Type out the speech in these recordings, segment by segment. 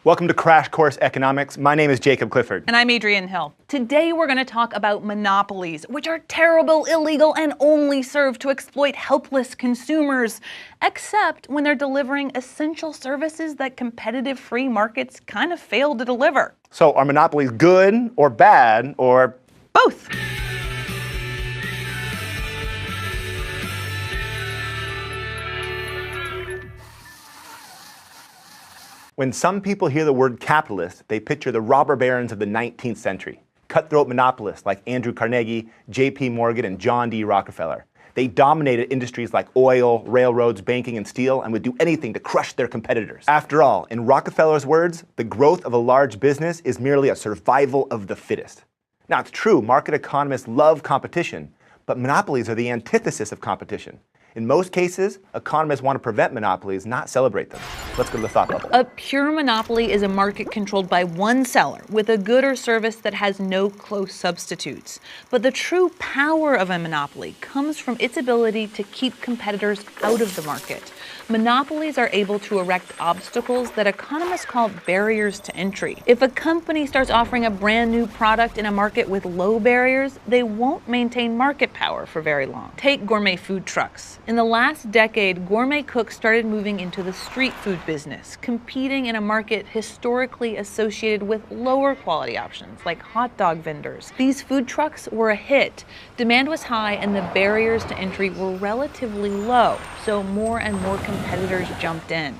Welcome to Crash Course Economics. My name is Jacob Clifford. And I'm Adrienne Hill. Today we're going to talk about monopolies, which are terrible, illegal, and only serve to exploit helpless consumers, except when they're delivering essential services that competitive free markets kind of fail to deliver. So are monopolies good or bad or both? When some people hear the word capitalist, they picture the robber barons of the 19th century, cutthroat monopolists like Andrew Carnegie, J.P. Morgan, and John D. Rockefeller. They dominated industries like oil, railroads, banking, and steel, and would do anything to crush their competitors. After all, in Rockefeller's words, the growth of a large business is merely a survival of the fittest. Now, it's true, market economists love competition, but monopolies are the antithesis of competition. In most cases, economists want to prevent monopolies, not celebrate them. Let's go to the thought bubble. A pure monopoly is a market controlled by one seller with a good or service that has no close substitutes. But the true power of a monopoly comes from its ability to keep competitors out of the market. Monopolies are able to erect obstacles that economists call barriers to entry. If a company starts offering a brand new product in a market with low barriers, they won't maintain market power for very long. Take gourmet food trucks. In the last decade, gourmet cooks started moving into the street food business, competing in a market historically associated with lower quality options like hot dog vendors. These food trucks were a hit. Demand was high and the barriers to entry were relatively low, so more and more competitors jumped in.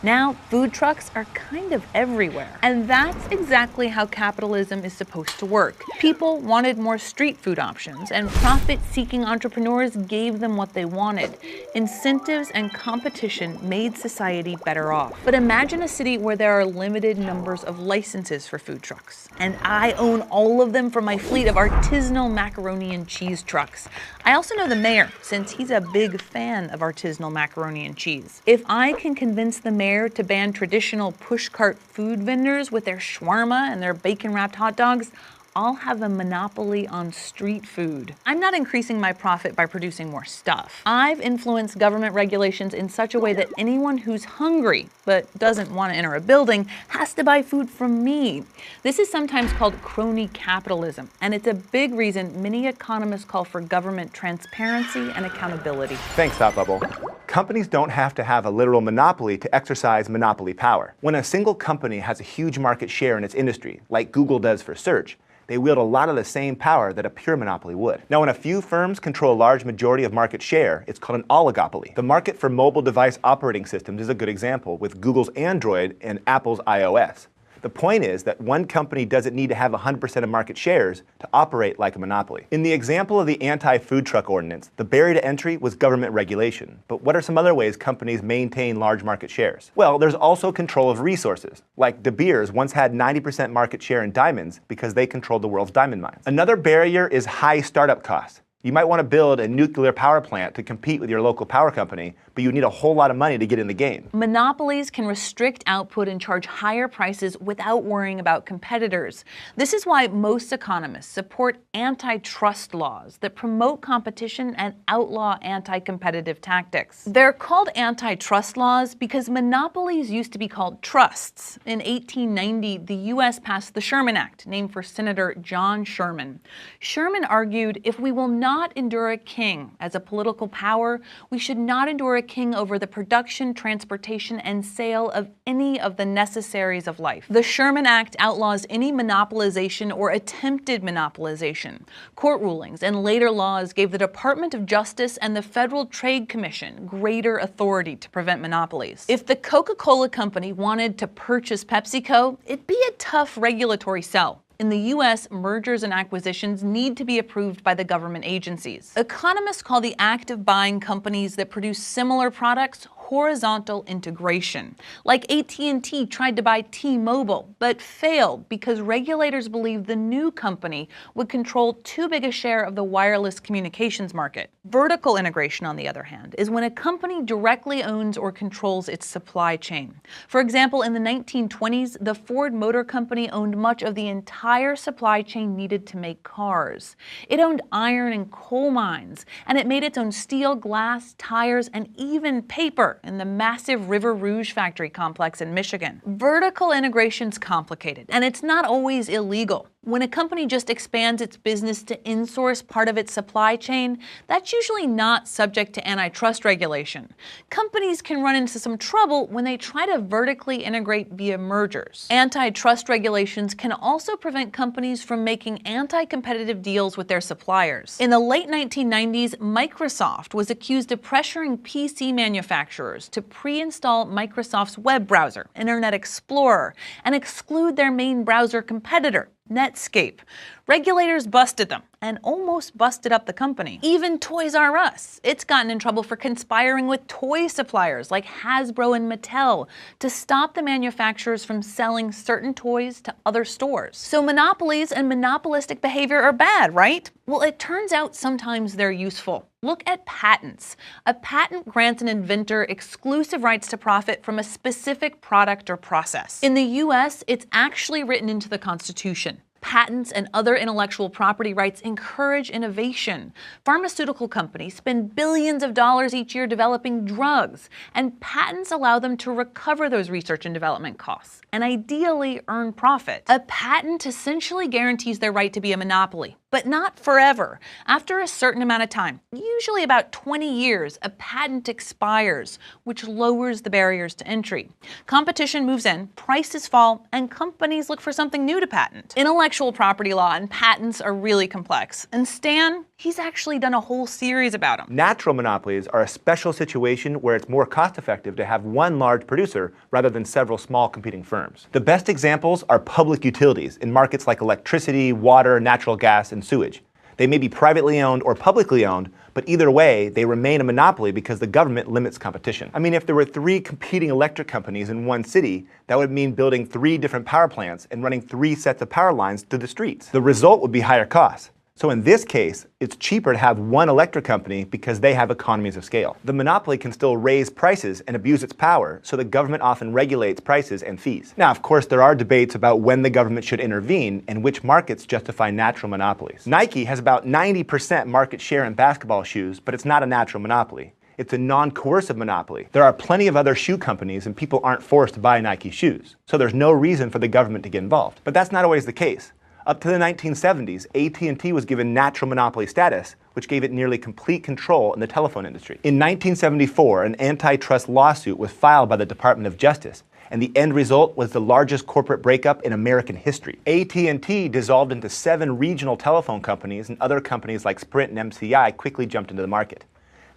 Now, food trucks are kind of everywhere. And that's exactly how capitalism is supposed to work. People wanted more street food options, and profit-seeking entrepreneurs gave them what they wanted. Incentives and competition made society better off. But imagine a city where there are limited numbers of licenses for food trucks. And I own all of them from my fleet of artisanal macaroni and cheese trucks. I also know the mayor, since he's a big fan of artisanal macaroni and cheese. If I can convince the mayor to ban traditional pushcart food vendors with their shawarma and their bacon-wrapped hot dogs, I'll have a monopoly on street food. I'm not increasing my profit by producing more stuff. I've influenced government regulations in such a way that anyone who's hungry but doesn't want to enter a building has to buy food from me. This is sometimes called crony capitalism, and it's a big reason many economists call for government transparency and accountability. Thanks, Thought Bubble. Companies don't have to have a literal monopoly to exercise monopoly power. When a single company has a huge market share in its industry, like Google does for search, they wield a lot of the same power that a pure monopoly would. Now, when a few firms control a large majority of market share, it's called an oligopoly. The market for mobile device operating systems is a good example, with Google's Android and Apple's iOS. The point is that one company doesn't need to have 100% of market shares to operate like a monopoly. In the example of the anti-food truck ordinance, the barrier to entry was government regulation. But what are some other ways companies maintain large market shares? Well, there's also control of resources. Like De Beers once had 90% market share in diamonds because they controlled the world's diamond mines. Another barrier is high startup costs. You might want to build a nuclear power plant to compete with your local power company, but you need a whole lot of money to get in the game. Monopolies can restrict output and charge higher prices without worrying about competitors. This is why most economists support antitrust laws that promote competition and outlaw anti-competitive tactics. They're called antitrust laws because monopolies used to be called trusts. In 1890, the U.S. passed the Sherman Act, named for Senator John Sherman. Sherman argued, if we will not endure a king as a political power, we should not endure a king over the production, transportation, and sale of any of the necessaries of life. The Sherman Act outlaws any monopolization or attempted monopolization. Court rulings and later laws gave the Department of Justice and the Federal Trade Commission greater authority to prevent monopolies. If the Coca-Cola Company wanted to purchase PepsiCo, it'd be a tough regulatory sell. In the U.S., mergers and acquisitions need to be approved by the government agencies. Economists call the act of buying companies that produce similar products horizontal integration. Like AT&T tried to buy T-Mobile, but failed because regulators believed the new company would control too big a share of the wireless communications market. Vertical integration, on the other hand, is when a company directly owns or controls its supply chain. For example, in the 1920s, the Ford Motor Company owned much of the entire supply chain needed to make cars. It owned iron and coal mines, and it made its own steel, glass, tires, and even paper. in the massive River Rouge factory complex in Michigan. Vertical integration's complicated, and it's not always illegal. When a company just expands its business to insource part of its supply chain, that's usually not subject to antitrust regulation. Companies can run into some trouble when they try to vertically integrate via mergers. Antitrust regulations can also prevent companies from making anti-competitive deals with their suppliers. In the late 1990s, Microsoft was accused of pressuring PC manufacturers to pre-install Microsoft's web browser, Internet Explorer, and exclude their main browser competitor, Netscape. Regulators busted them and almost busted up the company. Even Toys R Us, it's gotten in trouble for conspiring with toy suppliers like Hasbro and Mattel to stop the manufacturers from selling certain toys to other stores. So monopolies and monopolistic behavior are bad, right? Well, it turns out sometimes they're useful. Look at patents. A patent grants an inventor exclusive rights to profit from a specific product or process. In the US, it's actually written into the Constitution. Patents and other intellectual property rights encourage innovation. Pharmaceutical companies spend billions of dollars each year developing drugs, and patents allow them to recover those research and development costs and ideally earn profit. A patent essentially guarantees their right to be a monopoly, but not forever. After a certain amount of time, usually about 20 years, a patent expires, which lowers the barriers to entry. Competition moves in, prices fall, and companies look for something new to patent. Intellectual property law and patents are really complex, and Stan, he's actually done a whole series about them. Natural monopolies are a special situation where it's more cost-effective to have one large producer rather than several small competing firms. The best examples are public utilities in markets like electricity, water, natural gas, and sewage. They may be privately owned or publicly owned, but either way, they remain a monopoly because the government limits competition. I mean, if there were 3 competing electric companies in one city, that would mean building 3 different power plants and running 3 sets of power lines through the streets. The result would be higher costs. So in this case, it's cheaper to have one electric company because they have economies of scale. The monopoly can still raise prices and abuse its power, so the government often regulates prices and fees. Now, of course, there are debates about when the government should intervene and which markets justify natural monopolies. Nike has about 90% market share in basketball shoes, but it's not a natural monopoly. It's a non-coercive monopoly. There are plenty of other shoe companies and people aren't forced to buy Nike shoes, so there's no reason for the government to get involved. But that's not always the case. Up to the 1970s, AT&T was given natural monopoly status, which gave it nearly complete control in the telephone industry. In 1974, an antitrust lawsuit was filed by the Department of Justice, and the end result was the largest corporate breakup in American history. AT&T dissolved into 7 regional telephone companies, and other companies like Sprint and MCI quickly jumped into the market.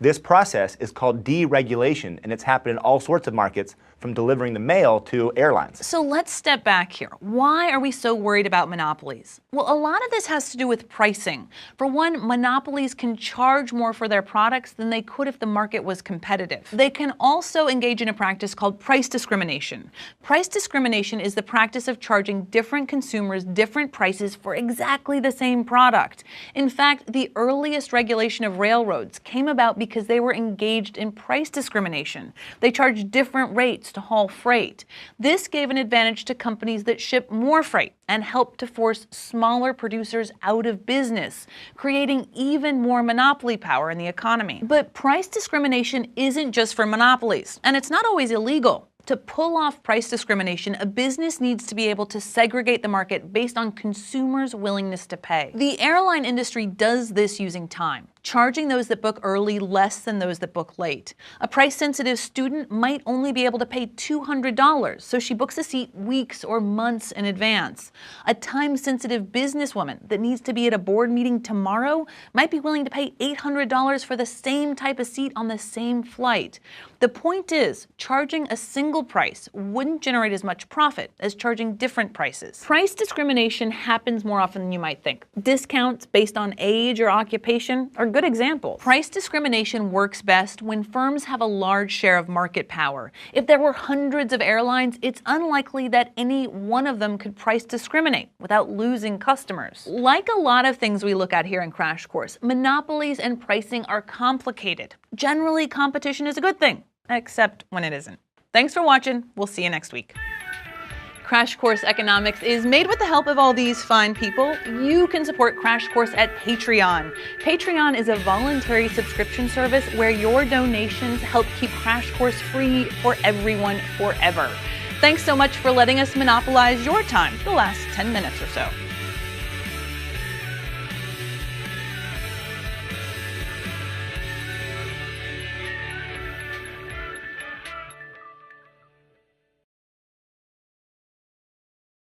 This process is called deregulation, and it's happened in all sorts of markets, from delivering the mail to airlines. So let's step back here. Why are we so worried about monopolies? Well, a lot of this has to do with pricing. For one, monopolies can charge more for their products than they could if the market was competitive. They can also engage in a practice called price discrimination. Price discrimination is the practice of charging different consumers different prices for exactly the same product. In fact, the earliest regulation of railroads came about because they were engaged in price discrimination. They charged different rates to haul freight. This gave an advantage to companies that ship more freight and helped to force smaller producers out of business, creating even more monopoly power in the economy. But price discrimination isn't just for monopolies, and it's not always illegal. To pull off price discrimination, a business needs to be able to segregate the market based on consumers' willingness to pay. The airline industry does this using time, charging those that book early less than those that book late. A price-sensitive student might only be able to pay $200, so she books a seat weeks or months in advance. A time-sensitive businesswoman that needs to be at a board meeting tomorrow might be willing to pay $800 for the same type of seat on the same flight. The point is, charging a single price wouldn't generate as much profit as charging different prices. Price discrimination happens more often than you might think. Discounts based on age or occupation are good examples. Price discrimination works best when firms have a large share of market power. If there were hundreds of airlines, it's unlikely that any one of them could price discriminate without losing customers. Like a lot of things we look at here in Crash Course, monopolies and pricing are complicated. Generally, competition is a good thing, except when it isn't. Thanks for watching. We'll see you next week. Crash Course Economics is made with the help of all these fine people. You can support Crash Course at Patreon. Patreon is a voluntary subscription service where your donations help keep Crash Course free for everyone forever. Thanks so much for letting us monopolize your time the last 10 minutes or so.